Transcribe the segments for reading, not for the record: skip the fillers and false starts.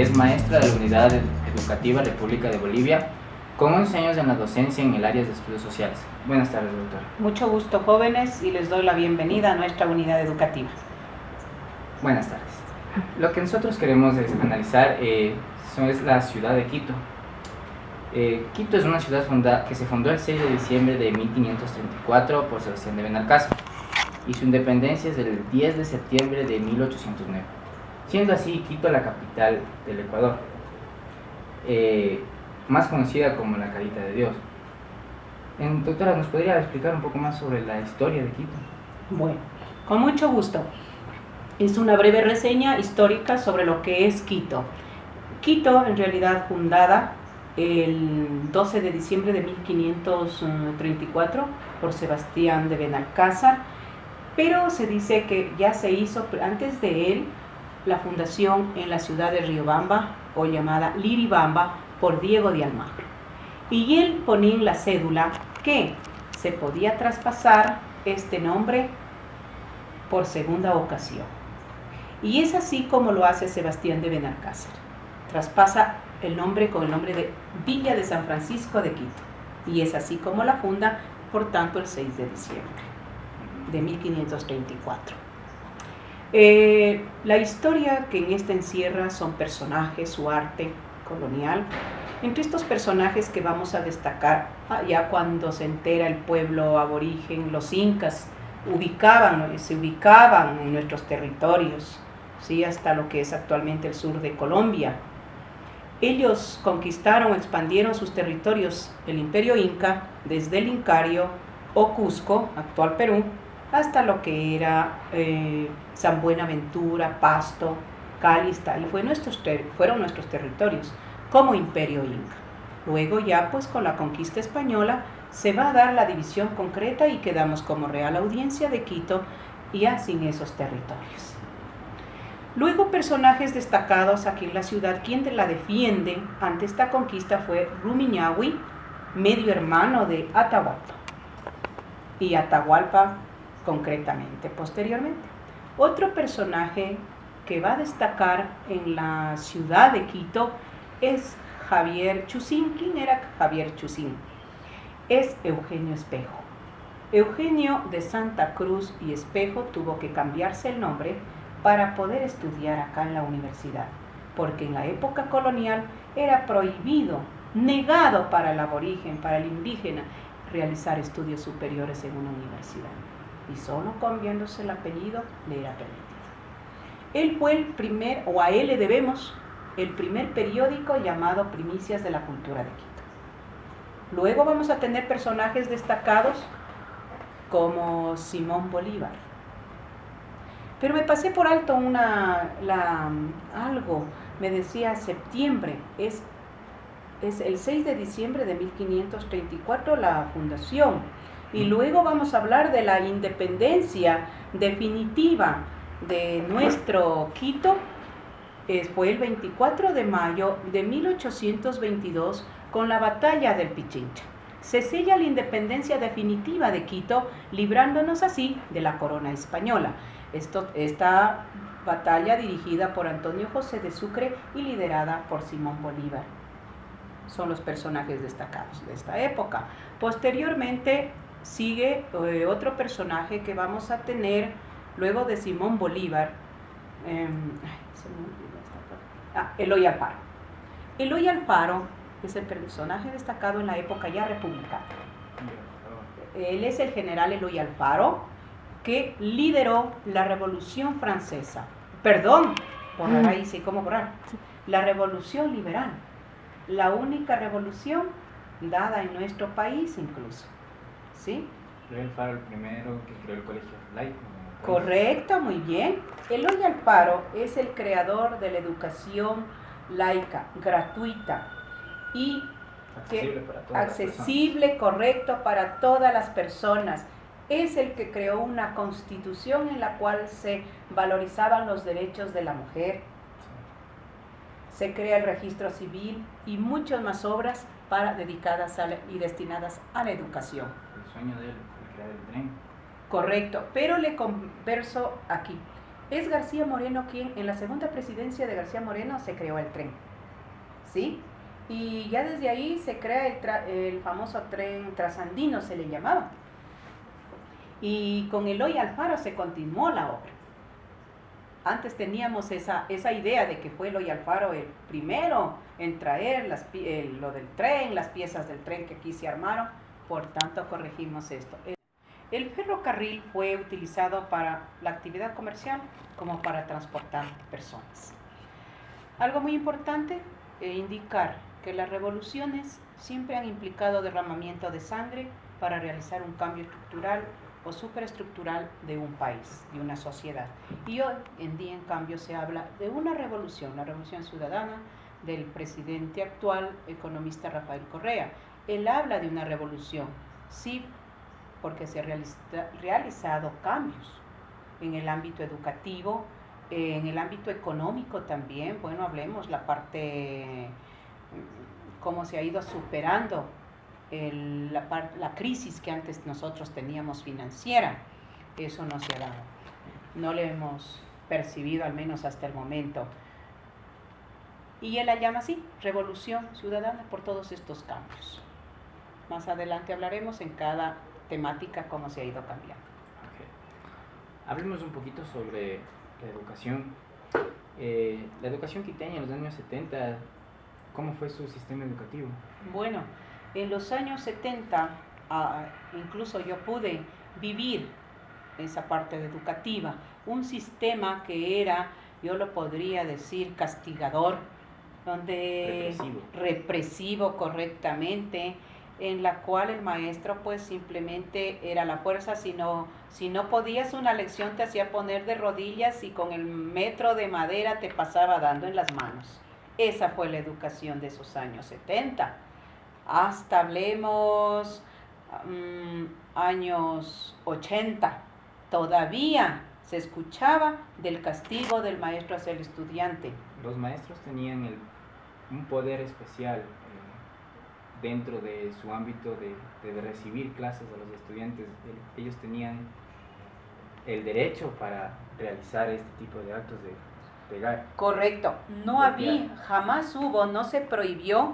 es maestra de la Unidad Educativa República de Bolivia, con 11 años en la docencia en el área de estudios sociales. Buenas tardes, doctora. Mucho gusto, jóvenes, y les doy la bienvenida a nuestra unidad educativa. Buenas tardes. Lo que nosotros queremos analizar es la ciudad de Quito. Quito es una ciudad que se fundó el 6 de diciembre de 1534 por Sebastián de Benalcázar, y su independencia es del 10 de septiembre de 1809, siendo así Quito la capital del Ecuador, más conocida como la Carita de Dios. Doctora, ¿nos podría explicar un poco más sobre la historia de Quito? Bueno, con mucho gusto. Es una breve reseña histórica sobre lo que es Quito. Quito, en realidad, fundada el 12 de diciembre de 1534 por Sebastián de Benalcázar, pero se dice que ya se hizo antes de él la fundación en la ciudad de Riobamba, o llamada Liribamba, por Diego de Almagro. Y él ponía en la cédula que se podía traspasar este nombre por segunda ocasión. Y es así como lo hace Sebastián de Benalcázar. Traspasa el nombre con el nombre de Villa de San Francisco de Quito. Y es así como la funda, por tanto, el 6 de diciembre de 1534. La historia que en esta encierra son personajes, su arte colonial. Entre estos personajes que vamos a destacar, ya cuando se entera el pueblo aborigen, los incas se ubicaban en nuestros territorios, ¿sí? Hasta lo que es actualmente el sur de Colombia. Ellos conquistaron, expandieron sus territorios, el imperio inca, desde el Incario o Cusco, actual Perú, hasta lo que era San Buenaventura, Pasto, Cali, y fueron nuestros territorios como imperio inca. Luego ya pues con la conquista española se va a dar la división concreta y quedamos como Real Audiencia de Quito ya sin esos territorios. Luego personajes destacados aquí en la ciudad, quien la defiende ante esta conquista fue Rumiñahui, medio hermano de Atahualpa, y Atahualpa concretamente posteriormente. Otro personaje que va a destacar en la ciudad de Quito es Javier Chusín. ¿Quién era Javier Chusín? Es Eugenio Espejo. Eugenio de Santa Cruz y Espejo tuvo que cambiarse el nombre para poder estudiar acá en la universidad, porque en la época colonial era prohibido, negado para el aborigen, para el indígena, realizar estudios superiores en una universidad, y solo cambiándose el apellido le era permitido. Él fue el primer, o a él le debemos, el primer periódico llamado Primicias de la Cultura de Quito. Luego vamos a tener personajes destacados como Simón Bolívar. Pero me pasé por alto algo, me decía septiembre, es el 6 de diciembre de 1534 la fundación. Y luego vamos a hablar de la independencia definitiva de nuestro Quito. Fue el 24 de mayo de 1822 con la batalla del Pichincha. Se sella la independencia definitiva de Quito, librándonos así de la corona española. Esta batalla dirigida por Antonio José de Sucre y liderada por Simón Bolívar. Son los personajes destacados de esta época. Posteriormente sigue otro personaje que vamos a tener luego de Simón Bolívar, Eloy Alfaro. Eloy Alfaro es el personaje destacado en la época ya republicana. Él es el general Eloy Alfaro, que lideró la Revolución Francesa. Borrar ahí, sí, ¿cómo borrar? La Revolución Liberal, la única revolución dada en nuestro país incluso, ¿sí? Eloy Alfaro, el primero que creó el colegio laico. Correcto, muy bien. Eloy Alfaro es el creador de la educación laica, gratuita y accesible, correcto, para todas las personas. Es el que creó una constitución en la cual se valorizaban los derechos de la mujer. Se crea el registro civil y muchas más obras dedicadas y destinadas a la educación. El sueño de él, crear el tren. Correcto, pero le converso aquí. Es García Moreno quien, en la segunda presidencia de García Moreno, se creó el tren, ¿sí? Y ya desde ahí se crea el famoso tren trasandino, se le llamaba. Y con Eloy Alfaro se continuó la obra. Antes teníamos esa idea de que fue Eloy Alfaro el primero en traer lo del tren, las piezas del tren que aquí se armaron, por tanto corregimos esto. El ferrocarril fue utilizado para la actividad comercial como para transportar personas. Algo muy importante, indicar que las revoluciones siempre han implicado derramamiento de sangre para realizar un cambio estructural o superestructural de un país, de una sociedad. Y hoy en día, en cambio, se habla de una revolución, la revolución ciudadana del presidente actual, economista Rafael Correa. Él habla de una revolución, sí, porque se han realizado cambios en el ámbito educativo, en el ámbito económico también. Bueno, hablemos la parte, cómo se ha ido superando la crisis que antes nosotros teníamos financiera. Eso no se ha dado, no lo hemos percibido, al menos hasta el momento. Y él la llama así, revolución ciudadana, por todos estos cambios. Más adelante hablaremos en cada temática cómo se ha ido cambiando. Okay. Hablemos un poquito sobre la educación. La educación quiteña en los años 70, ¿cómo fue su sistema educativo? Bueno, en los años 70, incluso yo pude vivir esa parte educativa, un sistema que era, yo lo podría decir, castigador, donde represivo correctamente, en la cual el maestro pues simplemente era la fuerza. Si no podías una lección, te hacía poner de rodillas y con el metro de madera te pasaba dando en las manos. Esa fue la educación de esos años 70. Hasta hablemos años 80, todavía se escuchaba del castigo del maestro hacia el estudiante. Los maestros tenían un poder especial dentro de su ámbito de recibir clases a los estudiantes. Ellos tenían el derecho para realizar este tipo de actos de pegar. Correcto, no había, jamás hubo, no se prohibió,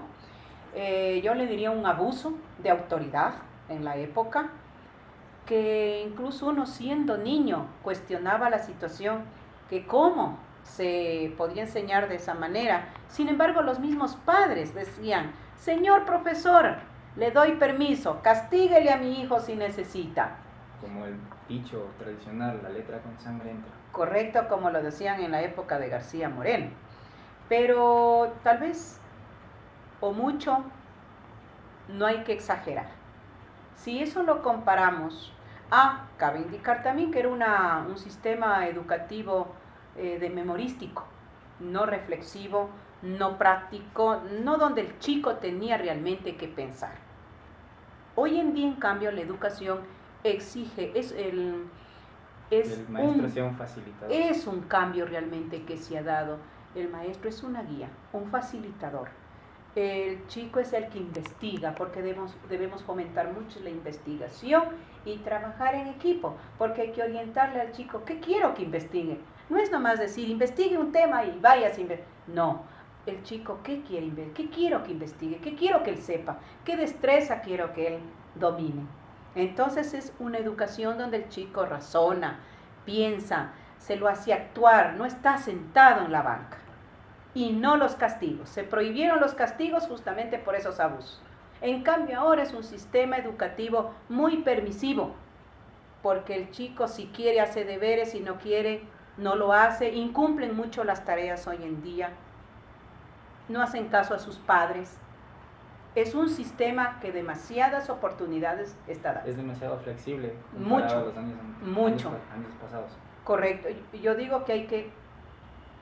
yo le diría un abuso de autoridad en la época, que incluso uno siendo niño cuestionaba la situación, que cómo se podía enseñar de esa manera. Sin embargo, los mismos padres decían: señor profesor, le doy permiso, castíguele a mi hijo si necesita. Como el dicho tradicional, la letra con sangre entra. Correcto, como lo decían en la época de García Moreno. Pero tal vez, o mucho, no hay que exagerar. Si eso lo comparamos, cabe indicar también que era un sistema educativo de memorístico, no reflexivo, no práctico, no donde el chico tenía realmente que pensar. Hoy en día, en cambio, la educación exige, el maestro sea un facilitador. Es un cambio realmente que se ha dado. El maestro es una guía, un facilitador. El chico es el que investiga, porque debemos fomentar mucho la investigación y trabajar en equipo, porque hay que orientarle al chico qué quiero que investigue. No es nomás decir, investigue un tema y vayas a investigar. No, el chico qué quiere investigar, qué quiero que investigue, qué quiero que él sepa, qué destreza quiero que él domine. Entonces es una educación donde el chico razona, piensa, se lo hace actuar, no está sentado en la banca. Y no los castigos. Se prohibieron los castigos justamente por esos abusos. En cambio, ahora es un sistema educativo muy permisivo, porque el chico, si quiere, hace deberes, si no quiere, no lo hace. Incumplen mucho las tareas hoy en día, no hacen caso a sus padres. Es un sistema que demasiadas oportunidades está dando. Es demasiado flexible mucho, a los años pasados. Correcto. Yo digo que hay que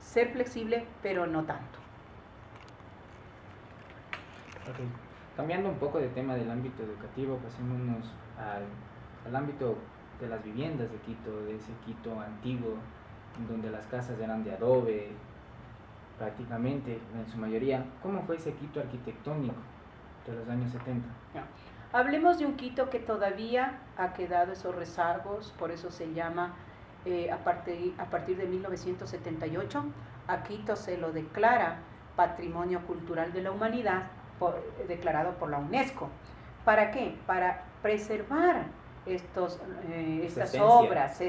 ser flexible, pero no tanto. Okay. Cambiando un poco de tema del ámbito educativo, pasémonos al ámbito de las viviendas de Quito, de ese Quito antiguo, donde las casas eran de adobe, prácticamente, en su mayoría. ¿Cómo fue ese Quito arquitectónico de los años 70? Hablemos de un Quito que todavía ha quedado esos rezagos, por eso se llama a partir de 1978, a Quito se lo declara Patrimonio Cultural de la Humanidad, declarado por la UNESCO. ¿Para qué? Para preservar estas obras,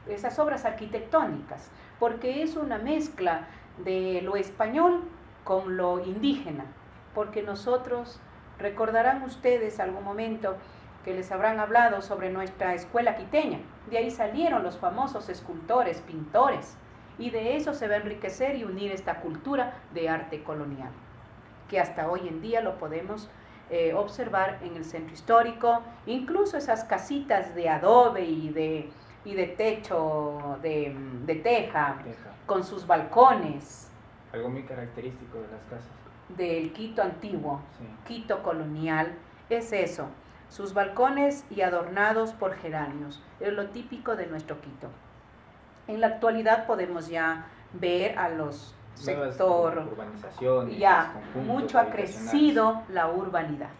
esas obras arquitectónicas, porque es una mezcla de lo español con lo indígena, porque nosotros, recordarán ustedes algún momento que les habrán hablado sobre nuestra escuela quiteña, de ahí salieron los famosos escultores, pintores, y de eso se va a enriquecer y unir esta cultura de arte colonial, que hasta hoy en día lo podemos observar en el centro histórico, incluso esas casitas de adobe y de techo de teja, con sus balcones. Algo muy característico de las casas. Del Quito antiguo, Sí. Quito colonial, es eso, sus balcones y adornados por geranios, es lo típico de nuestro Quito. En la actualidad podemos ya ver a los sector, urbanizaciones, ya mucho ha crecido la urbanidad,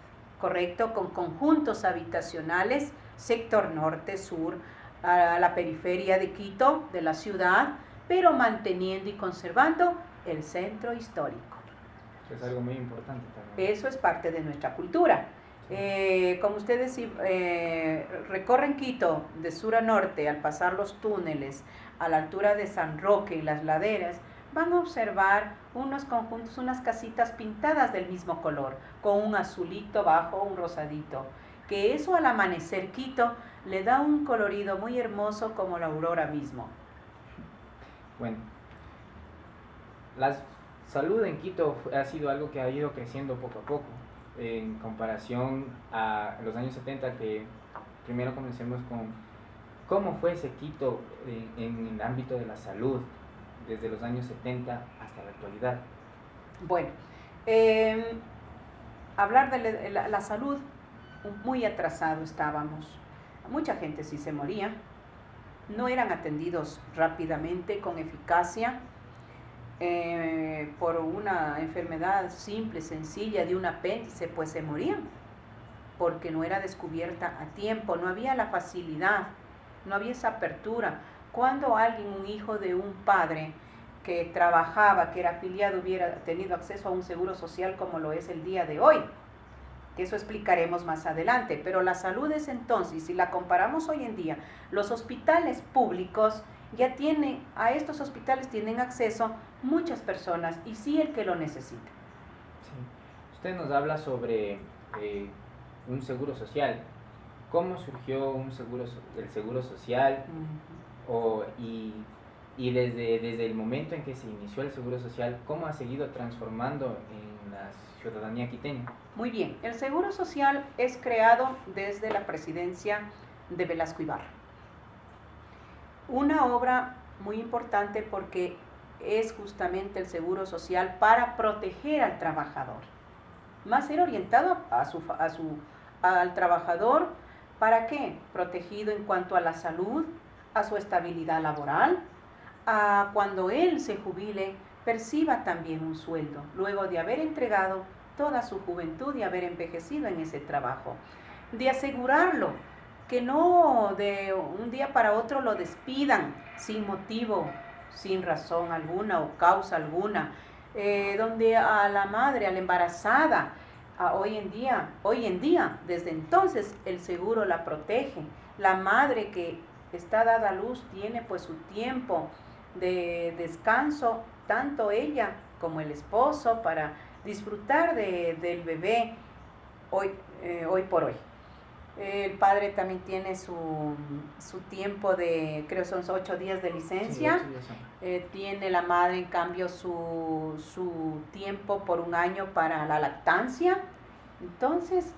correcto, con conjuntos habitacionales, sector norte, sur, a la periferia de Quito, de la ciudad, pero manteniendo y conservando el centro histórico. Es algo muy importante también. Eso es parte de nuestra cultura. Como ustedes recorren Quito de sur a norte, al pasar los túneles, a la altura de San Roque y las laderas, van a observar unos conjuntos, unas casitas pintadas del mismo color, con un azulito bajo, un rosadito, que eso al amanecer Quito le da un colorido muy hermoso como la aurora mismo. Bueno, la salud en Quito ha sido algo que ha ido creciendo poco a poco, en comparación a los años 70, que primero comencemos con cómo fue ese Quito en el ámbito de la salud, desde los años 70 hasta la actualidad. Bueno, hablar de la salud, muy atrasado estábamos. Mucha gente sí se moría, no eran atendidos rápidamente, con eficacia, por una enfermedad simple, sencilla, de un apéndice, pues se morían, porque no era descubierta a tiempo, no había la facilidad, no había esa apertura. Cuando alguien, un hijo de un padre que trabajaba, que era afiliado, hubiera tenido acceso a un seguro social como lo es el día de hoy, que eso explicaremos más adelante, pero la salud es entonces, si la comparamos hoy en día, los hospitales públicos ya tienen, a estos hospitales tienen acceso muchas personas, y sí el que lo necesita. Sí. Usted nos habla sobre un seguro social. ¿Cómo surgió el seguro social? Y desde el momento en que se inició el seguro social, ¿cómo ha seguido transformando en la ciudadanía quiteña? Muy bien, el seguro social es creado desde la presidencia de Velasco Ibarra. Una obra muy importante porque es justamente el seguro social para proteger al trabajador. Más ser orientado al trabajador, ¿para qué? Protegido en cuanto a la salud, a su estabilidad laboral, a cuando él se jubile, perciba también un sueldo, luego de haber entregado toda su juventud y haber envejecido en ese trabajo. De asegurarlo, que no de un día para otro lo despidan sin motivo, sin razón alguna o causa alguna, donde a la madre, a la embarazada, hoy en día, desde entonces el seguro la protege. La madre que está dada a luz tiene pues su tiempo de descanso, tanto ella como el esposo, para disfrutar del bebé hoy por hoy. El padre también tiene su tiempo de, creo son 8 días de licencia. Sí, tiene la madre, en cambio, su tiempo por 1 año para la lactancia. Entonces,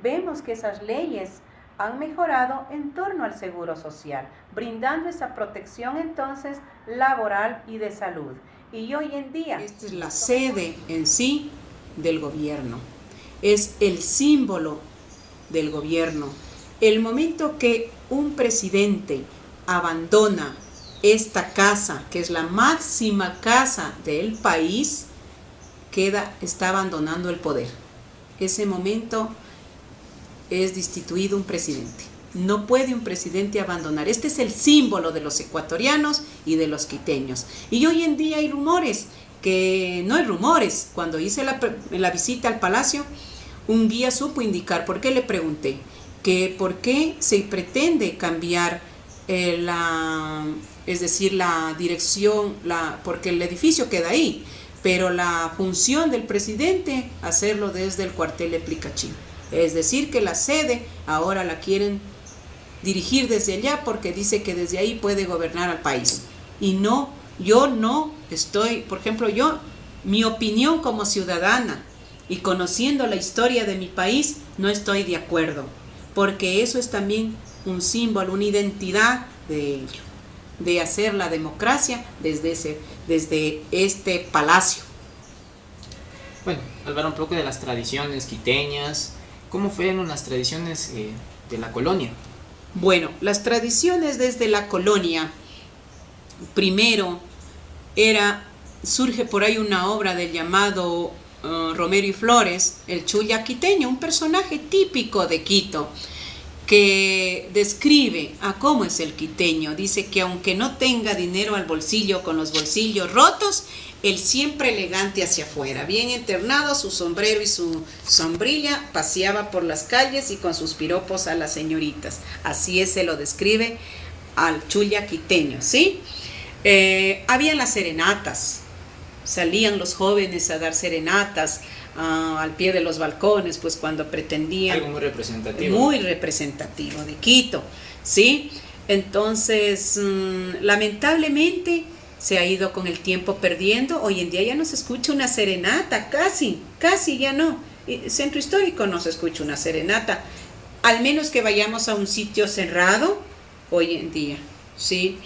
vemos que esas leyes han mejorado en torno al seguro social, brindando esa protección entonces laboral y de salud. Y hoy en día, esta es la sede en sí del gobierno, es el símbolo del gobierno. El momento que un presidente abandona esta casa, que es la máxima casa del país, está abandonando el poder. Ese momento es destituido un presidente. No puede un presidente abandonar. Este es el símbolo de los ecuatorianos y de los quiteños. Y hoy en día hay rumores, que no hay rumores. Cuando hice la visita al palacio, un guía supo indicar, ¿por qué le pregunté? Que por qué se pretende cambiar es decir, la dirección, porque el edificio queda ahí, pero la función del presidente, hacerlo desde el cuartel de Plicachín. Es decir, que la sede ahora la quieren dirigir desde allá porque dice que desde ahí puede gobernar al país. Y no, yo no estoy, por ejemplo, mi opinión como ciudadana y conociendo la historia de mi país, no estoy de acuerdo, porque eso es también un símbolo, una identidad de hacer la democracia desde este palacio. Bueno, hablar un poco de las tradiciones quiteñas. ¿Cómo fueron las tradiciones de la colonia? Bueno, las tradiciones desde la colonia, primero surge por ahí una obra del llamado Romero y Flores, el Chulla quiteño, un personaje típico de Quito, que describe a cómo es el quiteño. Dice que aunque no tenga dinero al bolsillo, con los bolsillos rotos, él siempre elegante hacia afuera, bien internado, su sombrero y su sombrilla, paseaba por las calles y con sus piropos a las señoritas. Así se lo describe al Chulla quiteño, ¿sí? Habían las serenatas, salían los jóvenes a dar serenatas al pie de los balcones, pues cuando pretendían... Algo muy representativo. Muy representativo de Quito, ¿sí? Entonces, lamentablemente se ha ido con el tiempo perdiendo. Hoy en día ya no se escucha una serenata, casi ya no. Centro Histórico no se escucha una serenata, al menos que vayamos a un sitio cerrado hoy en día, ¿sí?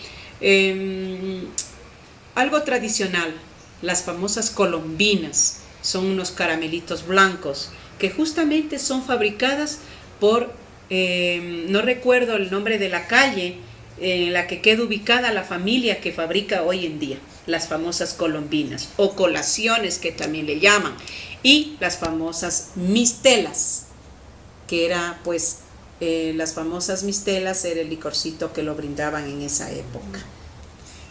Algo tradicional, las famosas colombinas, son unos caramelitos blancos que justamente son fabricadas por, no recuerdo el nombre de la calle en la que queda ubicada la familia que fabrica hoy en día las famosas colombinas o colaciones, que también le llaman, y las famosas mistelas, que era pues las famosas mistelas era el licorcito que lo brindaban en esa época.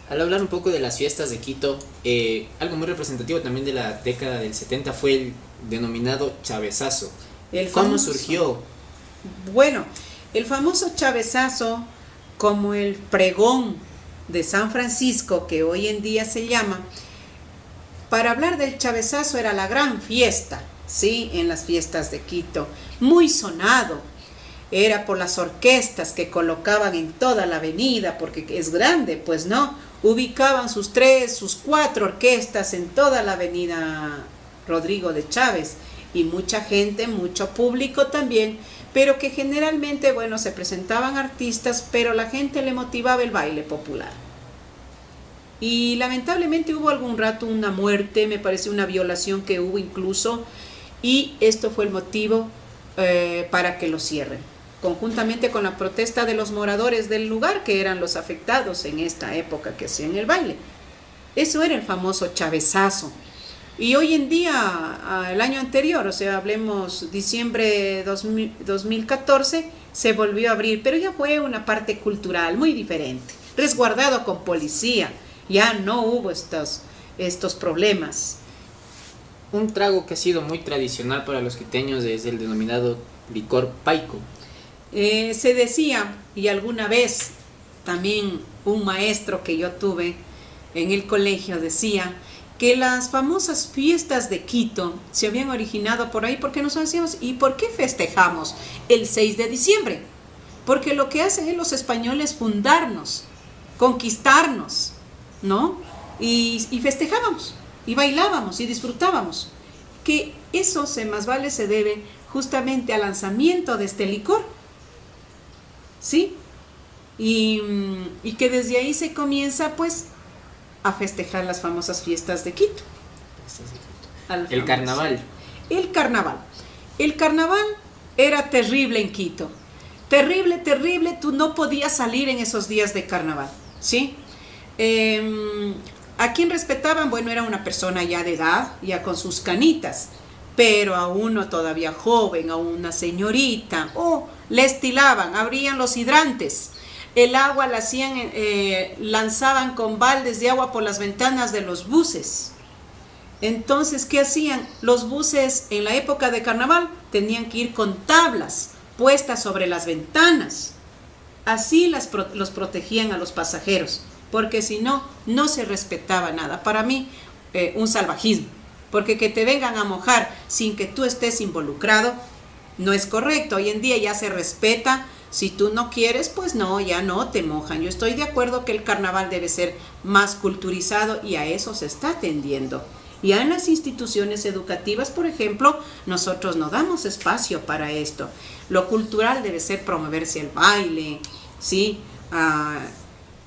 Al hablar un poco de las fiestas de Quito, algo muy representativo también de la década del 70 fue el denominado chavezazo. ¿Cómo surgió? Bueno, el famoso chavezazo, como el pregón de San Francisco, que hoy en día se llama, para hablar del chavezazo era la gran fiesta, ¿sí? En las fiestas de Quito, muy sonado. Era por las orquestas que colocaban en toda la avenida, porque es grande, pues no, ubicaban sus 3, sus 4 orquestas en toda la avenida Rodrigo de Chávez, y mucha gente, mucho público también, pero que generalmente, bueno, se presentaban artistas, pero la gente le motivaba el baile popular. Y lamentablemente hubo algún rato una muerte, me parece una violación que hubo incluso, y esto fue el motivo para que lo cierren, conjuntamente con la protesta de los moradores del lugar, que eran los afectados en esta época que hacían el baile. Eso era el famoso chavezazo. Y hoy en día, el año anterior, o sea, hablemos diciembre 2014, se volvió a abrir, pero ya fue una parte cultural muy diferente, resguardado con policía, ya no hubo estos problemas. Un trago que ha sido muy tradicional para los quiteños es el denominado licor paico. Se decía, y alguna vez también un maestro que yo tuve en el colegio decía, que las famosas fiestas de Quito se habían originado por ahí, porque nos decíamos, ¿y por qué festejamos el 6 de diciembre? Porque lo que hacen es los españoles fundarnos, conquistarnos, ¿no? Y festejábamos, y bailábamos, y disfrutábamos. Que eso más vale se debe justamente al lanzamiento de este licor, ¿sí? Y que desde ahí se comienza, pues, a festejar las famosas fiestas de Quito. El carnaval. El carnaval era terrible en Quito. Terrible, tú no podías salir en esos días de carnaval, ¿sí? A quien respetaban, bueno, era una persona ya de edad, ya con sus canitas, pero a uno todavía joven, a una señorita, o les tilaban, abrían los hidrantes, el agua la hacían, lanzaban con baldes de agua por las ventanas de los buses. Entonces, ¿qué hacían? Los buses en la época de carnaval tenían que ir con tablas puestas sobre las ventanas. Así los protegían a los pasajeros, porque si no, no se respetaba nada. Para mí, un salvajismo, porque que te vengan a mojar sin que tú estés involucrado, no es correcto. Hoy en día ya se respeta. Si tú no quieres, pues no, ya no te mojan. Yo estoy de acuerdo que el carnaval debe ser más culturizado y a eso se está tendiendo. Ya en las instituciones educativas, por ejemplo, nosotros no damos espacio para esto. Lo cultural debe ser promoverse el baile, ¿sí?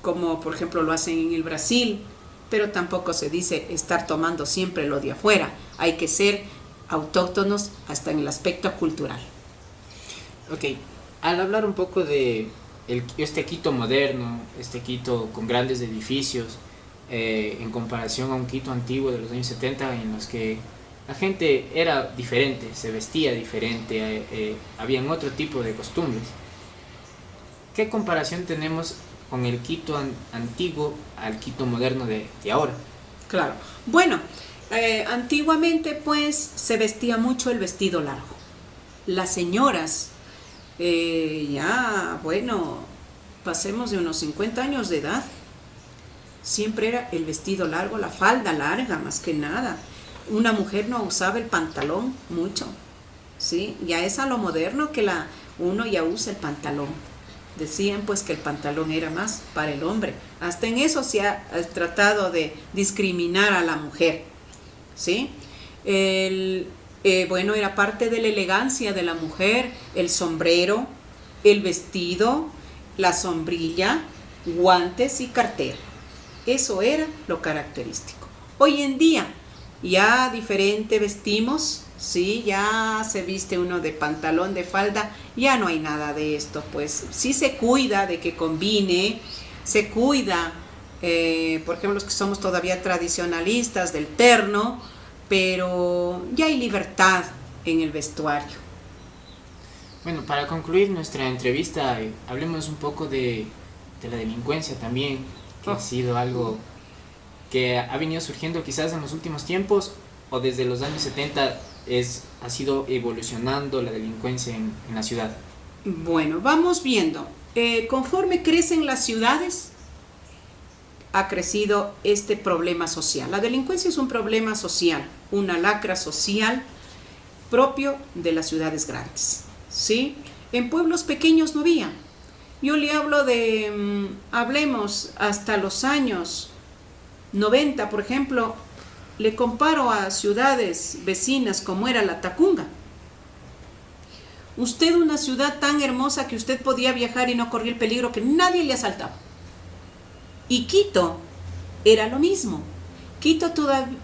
Como por ejemplo lo hacen en el Brasil, pero tampoco se dice estar tomando siempre lo de afuera. Hay que ser autóctonos hasta en el aspecto cultural. Ok, al hablar un poco de este Quito moderno, este Quito con grandes edificios, en comparación a un Quito antiguo de los años 70 en los que la gente era diferente, se vestía diferente, habían otro tipo de costumbres. ¿Qué comparación tenemos con el Quito antiguo al Quito moderno de ahora? Claro, bueno, antiguamente pues se vestía mucho el vestido largo. Las señoras, pasemos de unos 50 años de edad, siempre era el vestido largo, la falda larga más que nada. Una mujer no usaba el pantalón mucho, ¿sí? Ya es a lo moderno que uno ya usa el pantalón. Decían pues que el pantalón era más para el hombre. Hasta en eso se ha tratado de discriminar a la mujer, ¿sí? Era parte de la elegancia de la mujer, el sombrero, el vestido, la sombrilla, guantes y cartera. Eso era lo característico. Hoy en día ya diferente vestimos, sí, ya se viste uno de pantalón, de falda, ya no hay nada de esto, pues sí se cuida de que combine, se cuida, por ejemplo, los que somos todavía tradicionalistas del terno, pero ya hay libertad en el vestuario. Bueno, para concluir nuestra entrevista, hablemos un poco de la delincuencia también, que ha sido algo que ha venido surgiendo quizás en los últimos tiempos o desde los años 70 ha sido evolucionando la delincuencia en la ciudad. Bueno, vamos viendo. Conforme crecen las ciudades, ha crecido este problema social. La delincuencia es un problema social, una lacra social propio de las ciudades grandes, ¿sí? En pueblos pequeños no había. Yo le hablo hablemos hasta los años 90, por ejemplo, le comparo a ciudades vecinas como era la Tacunga. Usted una ciudad tan hermosa que usted podía viajar y no corría el peligro que nadie le asaltaba. Y Quito era lo mismo. Quito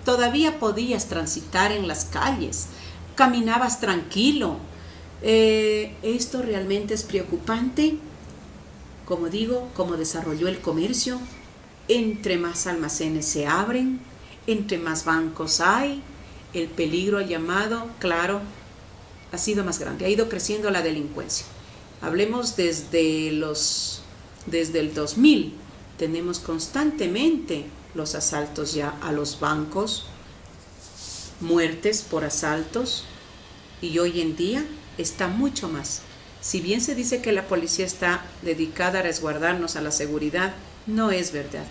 todavía podías transitar en las calles, caminabas tranquilo. Esto realmente es preocupante. Como digo, como desarrolló el comercio, entre más almacenes se abren, entre más bancos hay, el peligro llamado, claro, ha sido más grande, ha ido creciendo la delincuencia. Hablemos desde el 2000, tenemos constantemente los asaltos ya a los bancos, muertes por asaltos, y hoy en día está mucho más. Si bien se dice que la policía está dedicada a resguardarnos a la seguridad, no es verdad.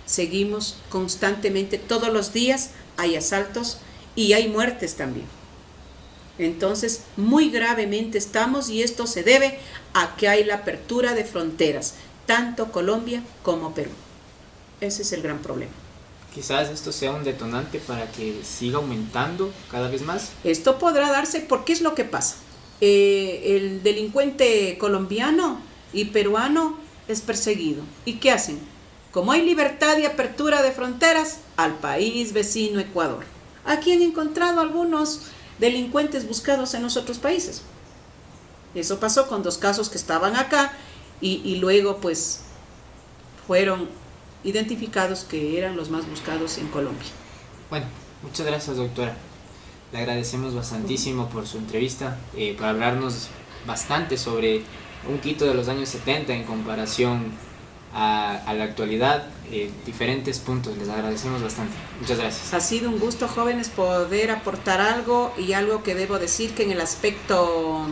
Seguimos constantemente, todos los días hay asaltos y hay muertes también. Entonces, muy gravemente estamos y esto se debe a que hay la apertura de fronteras, tanto Colombia como Perú. Ese es el gran problema. Quizás esto sea un detonante para que siga aumentando cada vez más. Esto podrá darse porque es lo que pasa. El delincuente colombiano y peruano es perseguido. ¿Y qué hacen? Como hay libertad y apertura de fronteras, al país vecino Ecuador. Aquí han encontrado algunos delincuentes buscados en los otros países. Eso pasó con 2 casos que estaban acá y luego pues fueron identificados que eran los más buscados en Colombia. Bueno, muchas gracias, doctora. Le agradecemos bastantísimo por su entrevista, por hablarnos bastante sobre un Quito de los años 70 en comparación a la actualidad, diferentes puntos. Les agradecemos bastante. Muchas gracias. Ha sido un gusto, jóvenes, poder aportar algo, y algo que debo decir, que en el aspecto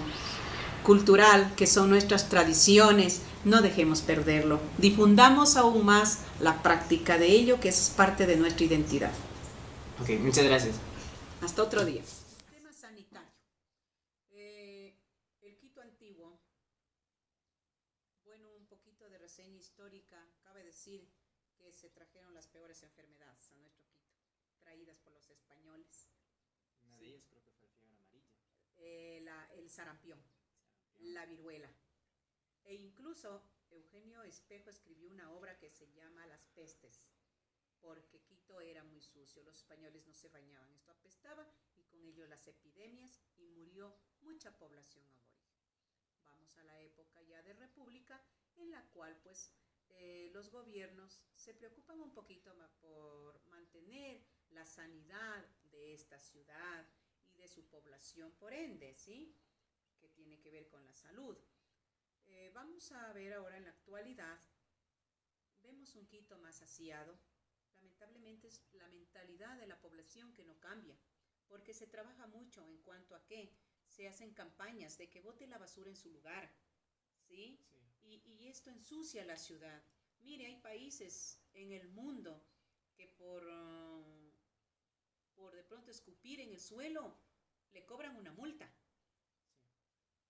cultural, que son nuestras tradiciones, no dejemos perderlo. Difundamos aún más la práctica de ello, que es parte de nuestra identidad. Ok, muchas gracias. Hasta otro día. Tema sanitario. El Quito antiguo, bueno, un poquito de reseña histórica. Cabe decir que se trajeron las peores enfermedades a nuestro Quito, traídas por los españoles. Una de ellas creo que fue la fiebre amarilla. El sarampión, la viruela. E incluso Eugenio Espejo escribió una obra que se llama Las pestes, porque Quito era muy sucio, los españoles no se bañaban, esto apestaba, y con ello las epidemias, y murió mucha población aborigen. Vamos a la época ya de república, en la cual pues los gobiernos se preocupan un poquito más por mantener la sanidad de esta ciudad y de su población, por ende, ¿sí?, que tiene que ver con la salud. Vamos a ver ahora en la actualidad, vemos un Quito más aseado. Lamentablemente es la mentalidad de la población que no cambia, porque se trabaja mucho en cuanto a que se hacen campañas de que bote la basura en su lugar, ¿sí? Y esto ensucia la ciudad. Mire, hay países en el mundo que por de pronto escupir en el suelo le cobran una multa.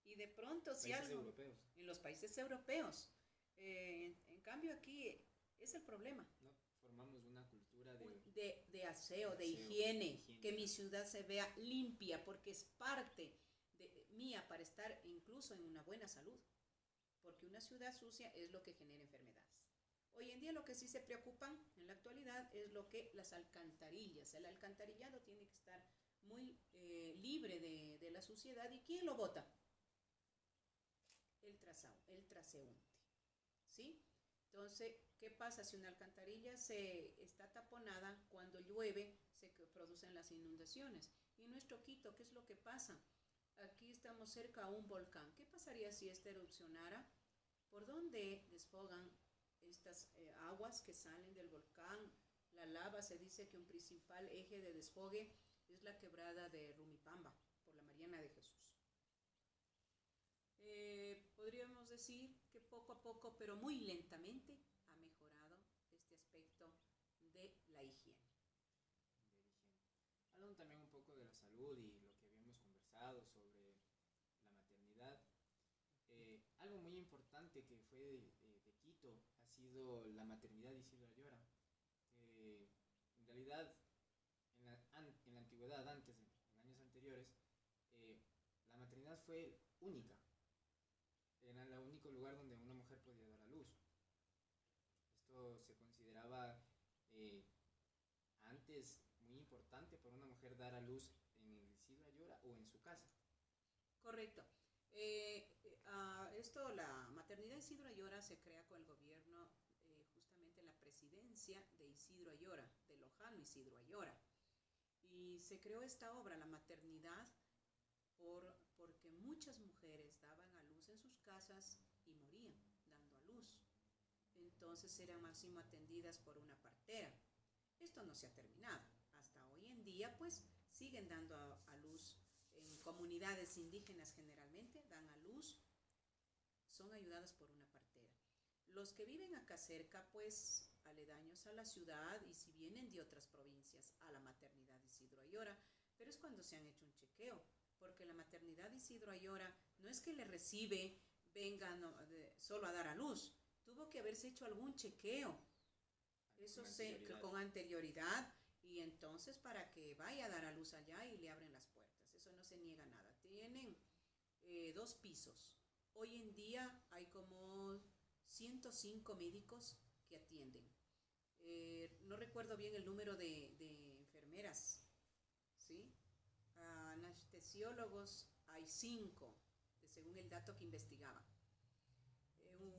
Y de pronto si algo Europeos. En los países europeos, en cambio aquí es el problema. No, formamos una cultura de aseo, de higiene, que mi ciudad se vea limpia, porque es parte mía para estar incluso en una buena salud, porque una ciudad sucia es lo que genera enfermedades. Hoy en día lo que sí se preocupan en la actualidad es las alcantarillas. El alcantarillado tiene que estar muy libre de la suciedad. ¿Y quién lo bota? El transeúnte, ¿sí? Entonces, ¿qué pasa si una alcantarilla está taponada? Cuando llueve se producen las inundaciones. Y en nuestro Quito, ¿qué es lo que pasa? Aquí estamos cerca a un volcán. ¿Qué pasaría si este erupcionara? ¿Por dónde desfogan estas aguas que salen del volcán? La lava, se dice que un principal eje de desfogue es la quebrada de Rumipamba, por la Mariana de Jesús. Podríamos decir que poco a poco, pero muy lentamente, ha mejorado este aspecto de la higiene. Hablando también un poco de la salud y lo que habíamos conversado sobre la maternidad, algo muy importante que fue de Quito ha sido la maternidad de Isidro Ayora. En realidad, en la antigüedad, en años anteriores, la maternidad fue única. Era el único lugar donde una mujer podía dar a luz. Esto se consideraba antes muy importante para una mujer dar a luz en el Isidro Ayora o en su casa. Correcto. La maternidad de Isidro Ayora se crea con el gobierno, justamente en la presidencia de Isidro Ayora, de Lojano Isidro Ayora. Y se creó esta obra, la maternidad, porque muchas mujeres daban a luz en sus casas y morían dando a luz. Entonces eran máximo atendidas por una partera. Esto no se ha terminado. Hasta hoy en día, pues, siguen dando a luz en comunidades indígenas, generalmente dan a luz, son ayudadas por una partera. Los que viven acá cerca, pues, aledaños a la ciudad, y si vienen de otras provincias, a la maternidad de Isidro Ayora, pero es cuando se han hecho un chequeo, porque la maternidad de Isidro Ayora no es que le recibe, vengan solo a dar a luz, tuvo que haberse hecho algún chequeo, eso con anterioridad, y entonces para que vaya a dar a luz allá y le abren las puertas, eso no se niega nada. Tienen 2 pisos. Hoy en día hay como 105 médicos que atienden. No recuerdo bien el número de enfermeras, ¿sí? Anestesiólogos hay 5, según el dato que investigaba.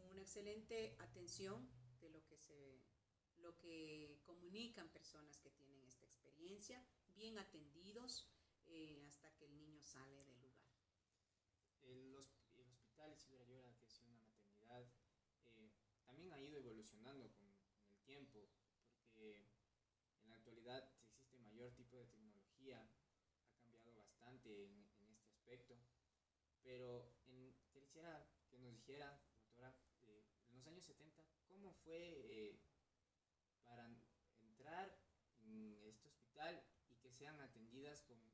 Una excelente atención de lo que comunican personas que tienen esta experiencia, bien atendidos hasta que el niño sale del lugar. hospital Isidora Llora, que es una maternidad, también ha ido evolucionando con el tiempo, porque en la actualidad existe mayor tipo de tecnología, ha cambiado bastante en este aspecto, pero quisiera que nos dijera, doctora, en los años 70, ¿cómo fue para entrar en este hospital y que sean atendidas con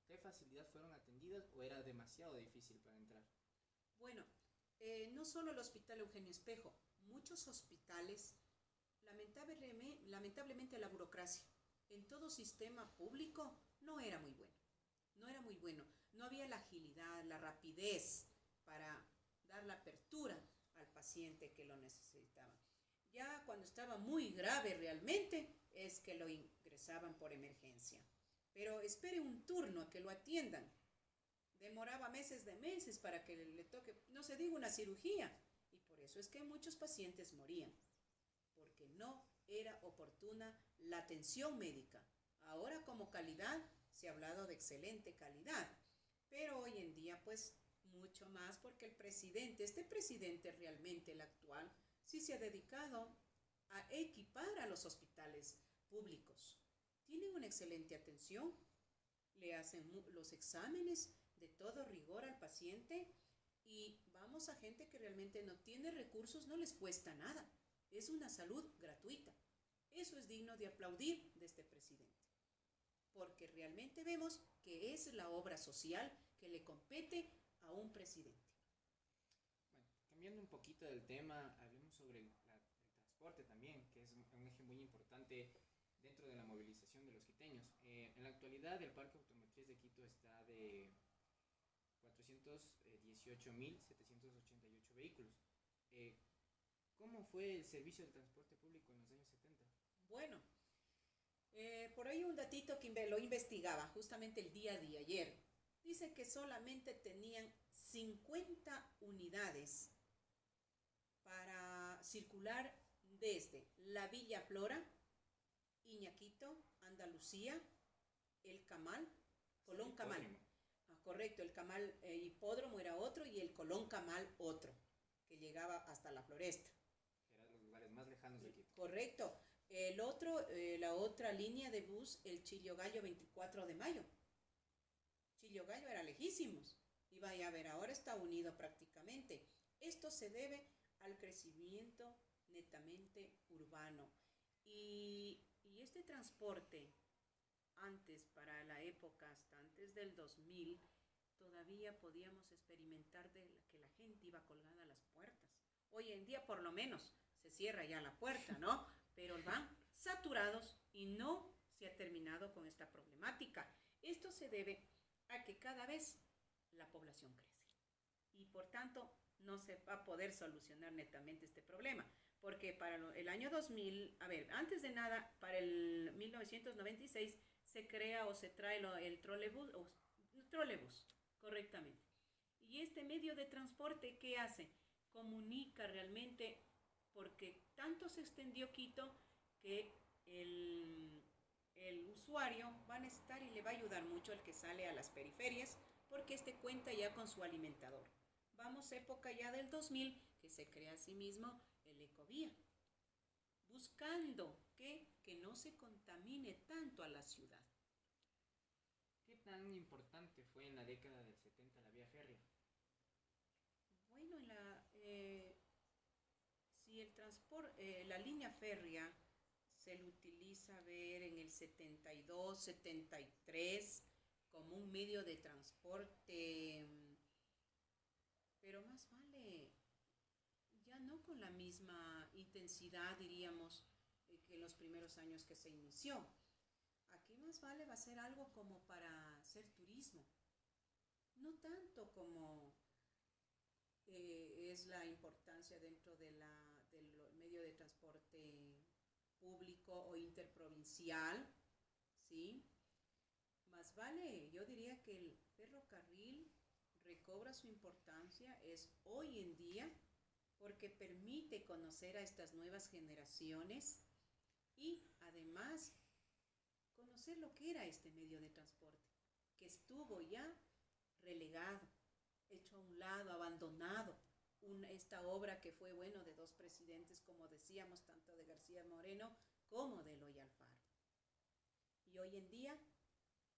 qué facilidad fueron atendidas o era demasiado difícil para entrar? Bueno, no solo el Hospital Eugenio Espejo, muchos hospitales, lamentablemente la burocracia en todo sistema público no era muy bueno. No era muy bueno. No había la agilidad, la rapidez para dar la apertura al paciente que lo necesitaba. Ya cuando estaba muy grave realmente es que lo ingresaban por emergencia. Pero espere un turno a que lo atiendan. Demoraba meses de meses para que le toque, no se diga una cirugía. Y por eso es que muchos pacientes morían, porque no era oportuna la atención médica. Ahora como calidad se ha hablado de excelente calidad, pero hoy en día pues mucho más porque este presidente realmente el actual, sí se ha dedicado a equipar a los hospitales públicos. Tienen una excelente atención, le hacen los exámenes de todo rigor al paciente y vamos a gente que realmente no tiene recursos, no les cuesta nada. Es una salud gratuita. Eso es digno de aplaudir de este presidente, porque realmente vemos que es la obra social que le compete a un presidente. Bueno, cambiando un poquito del tema, hablemos sobre el transporte también, que es un eje muy importante dentro de la movilización de los quiteños. En la actualidad, el parque automotriz de Quito está de 418.788 vehículos. ¿Cómo fue el servicio del transporte público en los años 70? Bueno, por ahí un datito que lo investigaba justamente el día de ayer. Dice que solamente tenían 50 unidades para circular desde la Villa Flora, Iñaquito, Andalucía, el Camal, Colón Sí, Camal. Correcto, el Camal Hipódromo era otro y el Colón Camal otro, que llegaba hasta la Floresta. Eran los lugares más lejanos de Quito. Correcto. El otro, la otra línea de bus, el Chillogallo 24 de Mayo. Chillogallo era lejísimos. Y vaya a ver, ahora está unido prácticamente. Esto se debe al crecimiento netamente urbano. Y este transporte, antes, para la época, hasta antes del 2000, todavía podíamos experimentar que la gente iba colgada a las puertas. Hoy en día, por lo menos, se cierra ya la puerta, ¿no? Pero van saturados y no se ha terminado con esta problemática. Esto se debe a que cada vez la población crece y por tanto no se va a poder solucionar netamente este problema, porque para el año 2000, antes de nada, para el 1996 se crea o se trae el trolebús, correctamente. Y este medio de transporte, ¿qué hace? Comunica realmente, porque tanto se extendió Quito que el usuario va a estar y le va a ayudar mucho el que sale a las periferias, porque este cuenta ya con su alimentador. Vamos época ya del 2000, que se crea a sí mismo el Ecovía, buscando que no se contamine tanto a la ciudad. ¿Qué tan importante fue en la década del 70 la vía férrea? Bueno, si el transporte, la línea férrea se le utiliza ver en el 72, 73 como un medio de transporte, pero más vale, ya no con la misma intensidad, diríamos, que en los primeros años que se inició. Aquí más vale va a ser algo como para hacer turismo, no tanto como es la importancia dentro del medio de transporte público o interprovincial, ¿sí? Más vale, yo diría que el ferrocarril recobra su importancia, es hoy en día, porque permite conocer a estas nuevas generaciones y además conocer lo que era este medio de transporte, que estuvo ya relegado, hecho a un lado, abandonado esta obra que fue, bueno, de dos presidentes, como decíamos, tanto de García Moreno como de Eloy Alfaro. Y hoy en día,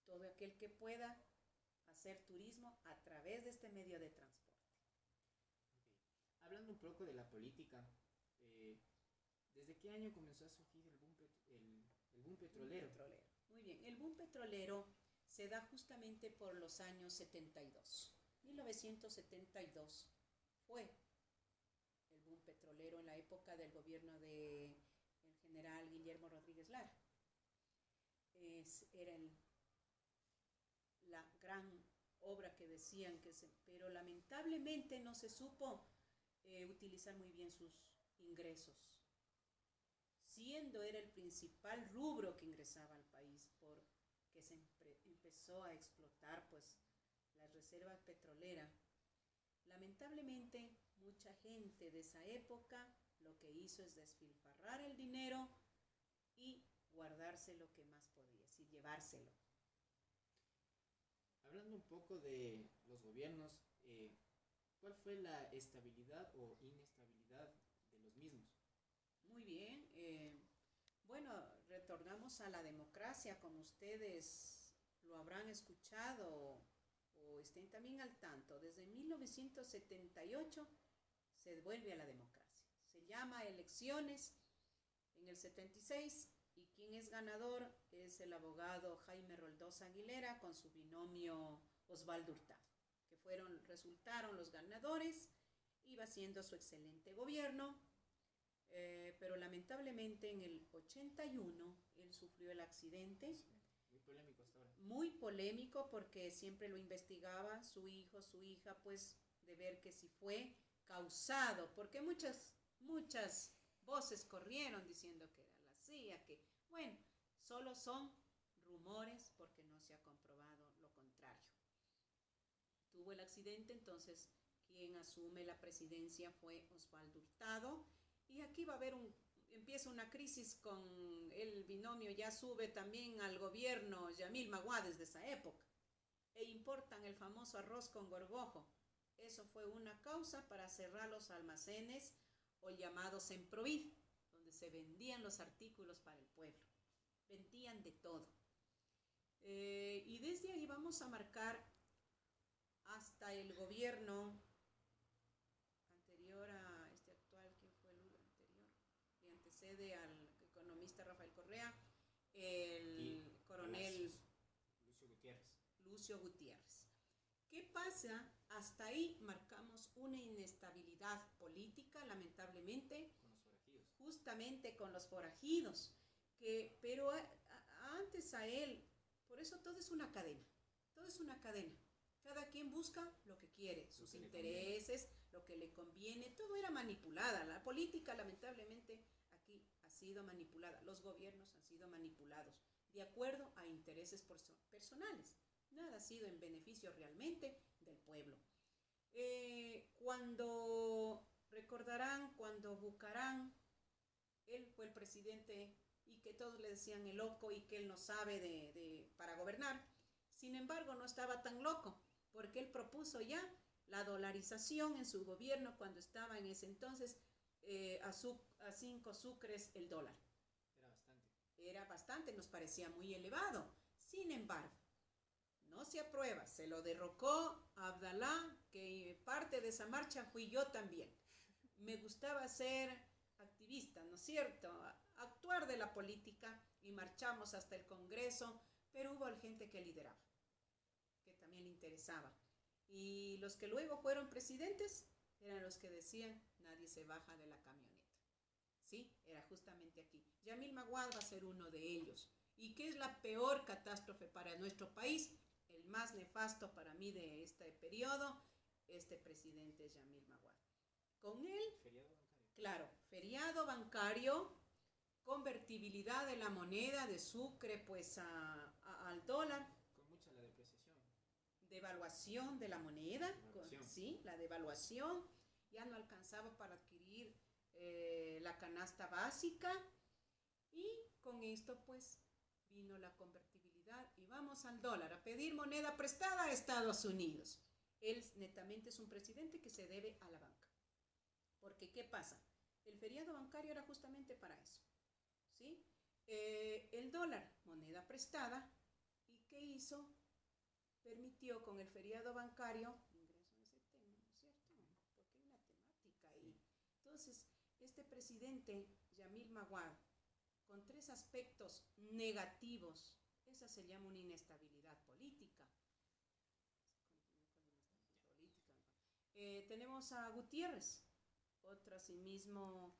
todo aquel que pueda hacer turismo a través de este medio de transporte. Okay. Hablando un poco de la política, ¿desde qué año comenzó a surgir el boom petrolero? Muy bien, el boom petrolero se da justamente por los años 72. 1972 fue el boom petrolero en la época del gobierno del general Guillermo Rodríguez Lara. Era la gran obra que decían pero lamentablemente no se supo utilizar muy bien sus ingresos, siendo era el principal rubro que ingresaba al país, porque se empezó a explotar pues las reservas petroleras. Lamentablemente mucha gente de esa época lo que hizo es despilfarrar el dinero y guardarse lo que más podía, es decir, llevárselo. Hablando un poco de los gobiernos, ¿cuál fue la estabilidad o inestabilidad de los mismos? Muy bien, bueno, retornamos a la democracia, como ustedes lo habrán escuchado o estén también al tanto. Desde 1978 se vuelve a la democracia. Se llama elecciones en el 76 y quien es ganador es el abogado Jaime Roldós Aguilera con su binomio Osvaldo Hurtado, que resultaron los ganadores. Iba haciendo su excelente gobierno, pero lamentablemente en el 81 él sufrió el accidente. Muy polémico hasta ahora. Muy polémico porque siempre lo investigaba su hijo, su hija, pues de ver que si fue causado, porque muchas voces corrieron diciendo que era la CIA, que bueno, solo son rumores porque no se ha comprobado lo contrario. Tuvo el accidente, entonces quien asume la presidencia fue Osvaldo Hurtado, y aquí va a haber empieza una crisis con el binomio, ya sube también al gobierno Yamil Maguad desde esa época, e importan el famoso arroz con gorgojo. Eso fue una causa para cerrar los almacenes o llamados Semprovid, donde se vendían los artículos para el pueblo. Vendían de todo. Y desde ahí vamos a marcar hasta el gobierno anterior a este actual, que fue el anterior, y antecede al economista Rafael Correa, el coronel Lucio Gutiérrez. ¿Qué pasa? Hasta ahí marcamos una inestabilidad política, lamentablemente. Con los forajidos. Justamente con los forajidos. Pero antes a él, por eso todo es una cadena. Todo es una cadena. Cada quien busca lo que quiere, sus intereses, lo que le conviene. Todo era manipulada. La política, lamentablemente, aquí ha sido manipulada. Los gobiernos han sido manipulados de acuerdo a intereses personales. Nada ha sido en beneficio realmente del pueblo. Cuando recordarán, cuando Bucarán, él fue el presidente y que todos le decían el loco y que él no sabe para gobernar. Sin embargo, no estaba tan loco, porque él propuso ya la dolarización en su gobierno cuando estaba en ese entonces a 5 sucres el dólar. Era bastante, nos parecía muy elevado. Sin embargo, no se aprueba, se lo derrocó Abdalá, que parte de esa marcha fui yo también. Me gustaba ser activista, ¿no es cierto? Actuar de la política, y marchamos hasta el Congreso, pero hubo gente que lideraba, que también le interesaba. Y los que luego fueron presidentes eran los que decían, nadie se baja de la camioneta. Sí, era justamente aquí. Yamil Maguad va a ser uno de ellos. ¿Y qué es la peor catástrofe para nuestro país? El más nefasto para mí de este periodo, este presidente es Yamil Maguad. Con él, feriado bancario. Claro, feriado bancario, convertibilidad de la moneda de sucre pues al dólar. Con mucha la depreciación. Devaluación de la moneda, sí, la devaluación, ya no alcanzaba para adquirir la canasta básica, y con esto pues vino la convertibilidad y vamos al dólar, a pedir moneda prestada a Estados Unidos. Él netamente es un presidente que se debe a la banca. Porque, ¿qué pasa? El feriado bancario era justamente para eso, ¿sí? El dólar, moneda prestada, ¿y qué hizo? Permitió con el feriado bancario, ingreso en ese tema, ¿no es cierto? Porque hay una temática ahí. Entonces, este presidente, Yamil Maguad, con 3 aspectos negativos, esa se llama una inestabilidad política. Tenemos a Gutiérrez, otro asimismo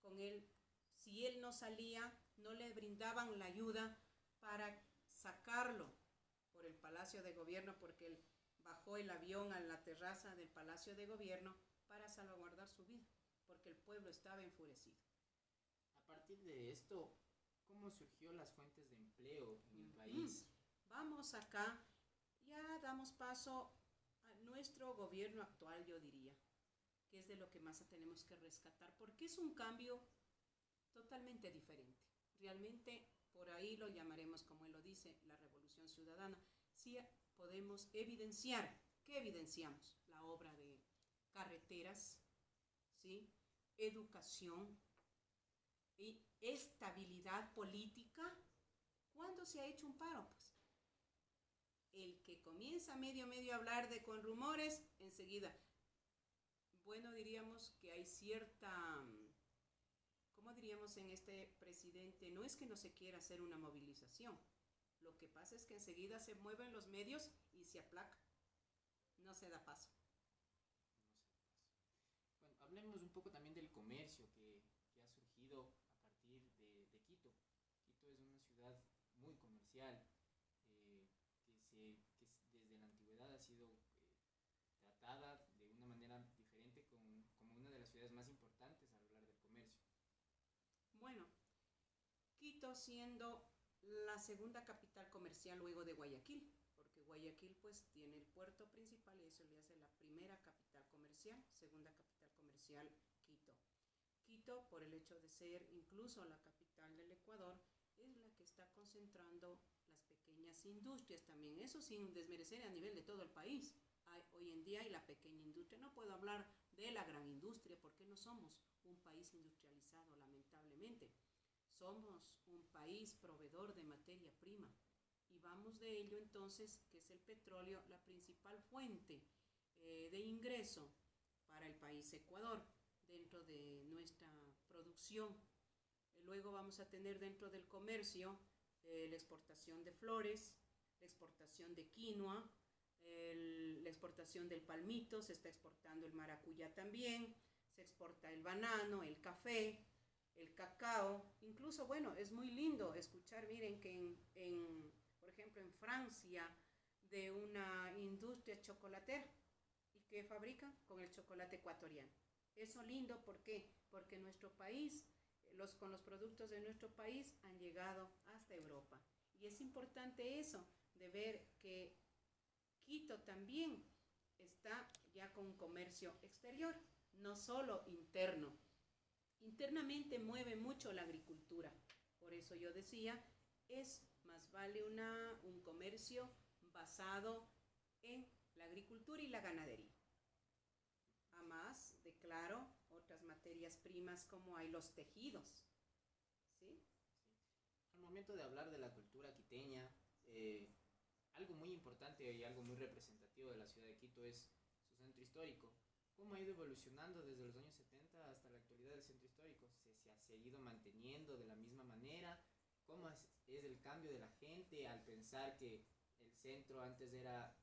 con él, si él no salía, no le brindaban la ayuda para sacarlo por el Palacio de Gobierno, porque él bajó el avión a la terraza del Palacio de Gobierno para salvaguardar su vida, porque el pueblo estaba enfurecido. A partir de esto, ¿cómo surgió las fuentes de empleo en el país? Vamos acá, ya damos paso a nuestro gobierno actual, yo diría, que es de lo que más tenemos que rescatar, porque es un cambio totalmente diferente. Realmente por ahí lo llamaremos, como él lo dice, la revolución ciudadana. Sí podemos evidenciar, ¿qué evidenciamos? La obra de carreteras, ¿sí? Educación y estabilidad política. ¿Cuándo se ha hecho un paro? Pues el que comienza medio a hablar de con rumores, enseguida, bueno, diríamos que hay cierta, ¿cómo diríamos en este presidente? No es que no se quiera hacer una movilización, lo que pasa es que enseguida se mueven los medios y se aplaca, no se da paso. Bueno, hablemos un poco también del comercio que ha surgido a partir de Quito. Quito es una ciudad muy comercial, que desde la antigüedad ha sido tratada de una manera diferente como una de las ciudades más importantes al hablar del comercio. Bueno, Quito siendo la segunda capital comercial luego de Guayaquil, porque Guayaquil pues tiene el puerto principal y eso le hace la primera capital comercial, segunda capital comercial Quito. Quito, por el hecho de ser incluso la capital del Ecuador, es la que está concentrando las pequeñas industrias también, eso sin desmerecer a nivel de todo el país. Hoy en día hay la pequeña industria, no puedo hablar de la gran industria porque no somos un país industrializado, lamentablemente. Somos un país proveedor de materia prima y vamos de ello entonces, que es el petróleo, la principal fuente de ingreso para el país Ecuador dentro de nuestra producción. Luego vamos a tener dentro del comercio la exportación de flores, la exportación de quinoa, la exportación del palmito, se está exportando el maracuyá también, se exporta el banano, el café, el cacao, incluso, bueno, es muy lindo escuchar, miren que por ejemplo, en Francia, de una industria chocolatera, y que fabrican con el chocolate ecuatoriano. Eso lindo, ¿por qué? Porque nuestro país, con los productos de nuestro país han llegado hasta Europa. Y es importante eso, de ver que Quito también está ya con comercio exterior, no solo interno. Internamente mueve mucho la agricultura, por eso yo decía, es más vale un comercio basado en la agricultura y la ganadería. Además de, claro, otras materias primas como hay los tejidos. ¿Sí? Sí. Al momento de hablar de la cultura quiteña, algo muy importante y algo muy representativo de la ciudad de Quito es su centro histórico. ¿Cómo ha ido evolucionando desde los años 70 hasta la actualidad del centro histórico? ¿Se ha seguido manteniendo de la misma manera? ¿Cómo es el cambio de la gente al pensar que el centro antes era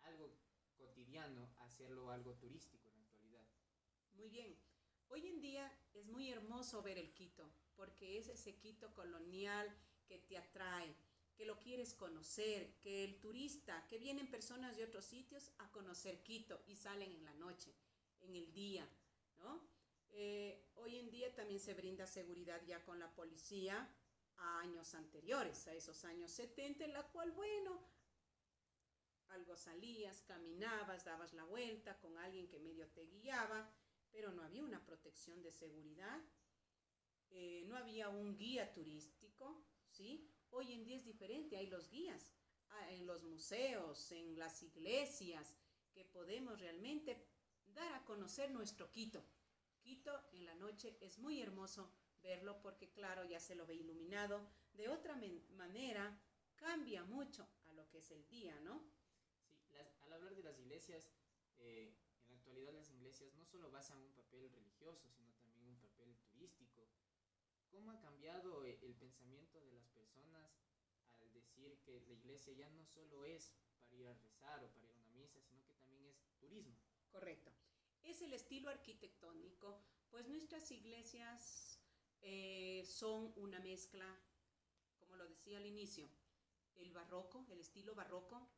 algo cotidiano, hacerlo algo turístico en la actualidad? Muy bien. Hoy en día es muy hermoso ver el Quito, porque es ese Quito colonial que te atrae, que lo quieres conocer, que el turista, que vienen personas de otros sitios a conocer Quito y salen en la noche, en el día, ¿no? Hoy en día también se brinda seguridad ya con la policía a años anteriores, a esos años 70, en la cual, bueno, algo salías, caminabas, dabas la vuelta con alguien que medio te guiaba, pero no había una protección de seguridad, no había un guía turístico, ¿sí? Hoy en día es diferente, hay los guías en los museos, en las iglesias, que podemos realmente dar a conocer nuestro Quito. Quito en la noche es muy hermoso verlo porque claro, ya se lo ve iluminado. De otra manera, cambia mucho a lo que es el día, ¿no? Sí, al hablar de las iglesias, en la actualidad las iglesias no solo basan un papel religioso, sino también un papel turístico. ¿Cómo ha cambiado el pensamiento de las personas al decir que la iglesia ya no solo es para ir a rezar o para ir a una misa, sino que también es turismo? Correcto. Es el estilo arquitectónico, pues nuestras iglesias son una mezcla, como lo decía al inicio, el barroco, el estilo barroco,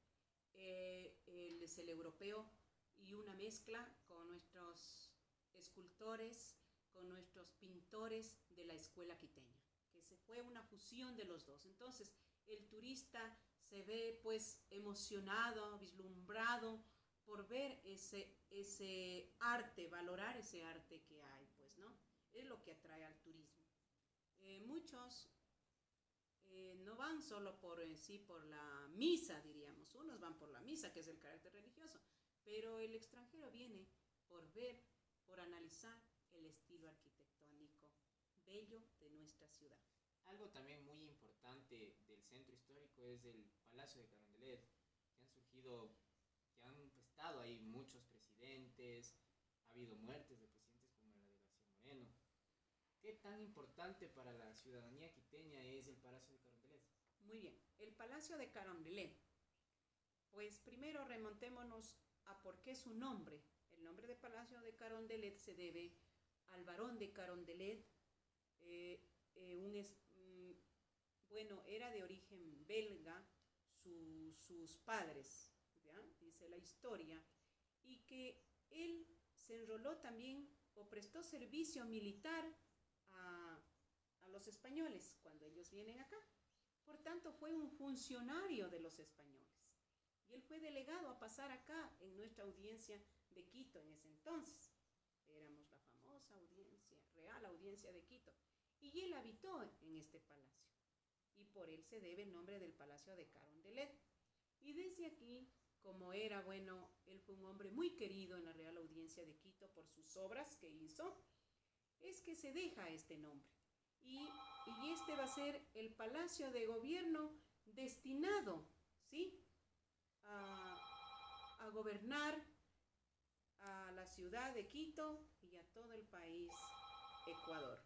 es el europeo y una mezcla con nuestros escultores, con nuestros pintores de la escuela quiteña, que se fue una fusión de los dos. Entonces, el turista se ve pues emocionado, vislumbrado por ver ese arte, valorar ese arte que hay, pues, ¿no? Es lo que atrae al turismo. Muchos no van solo por sí por la misa, diríamos. Unos van por la misa, que es el carácter religioso, pero el extranjero viene por ver, por analizar el estilo arquitectónico bello de nuestra ciudad. Algo también muy importante del centro histórico es el Palacio de Carondelet, que han surgido, que han estado ahí muchos presidentes, ha habido muertes de presidentes como la de García Moreno. ¿Qué tan importante para la ciudadanía quiteña es el Palacio de Carondelet? Muy bien, el Palacio de Carondelet. Pues primero remontémonos a por qué su nombre. El nombre de Palacio de Carondelet se debe al barón de Carondelet, bueno, era de origen belga, sus padres, ¿ya? Dice la historia, y que él se enroló también o prestó servicio militar a los españoles cuando ellos vienen acá. Por tanto, fue un funcionario de los españoles. Y él fue delegado a pasar acá en nuestra audiencia de Quito en ese entonces. Éramos la famosa audiencia, Real Audiencia de Quito. Y él habitó en este palacio. Y por él se debe el nombre del Palacio de Carondelet. Y desde aquí, como era bueno, él fue un hombre muy querido en la Real Audiencia de Quito por sus obras que hizo, es que se deja este nombre. Y este va a ser el Palacio de Gobierno destinado, ¿sí?, a gobernar a la ciudad de Quito y a todo el país Ecuador.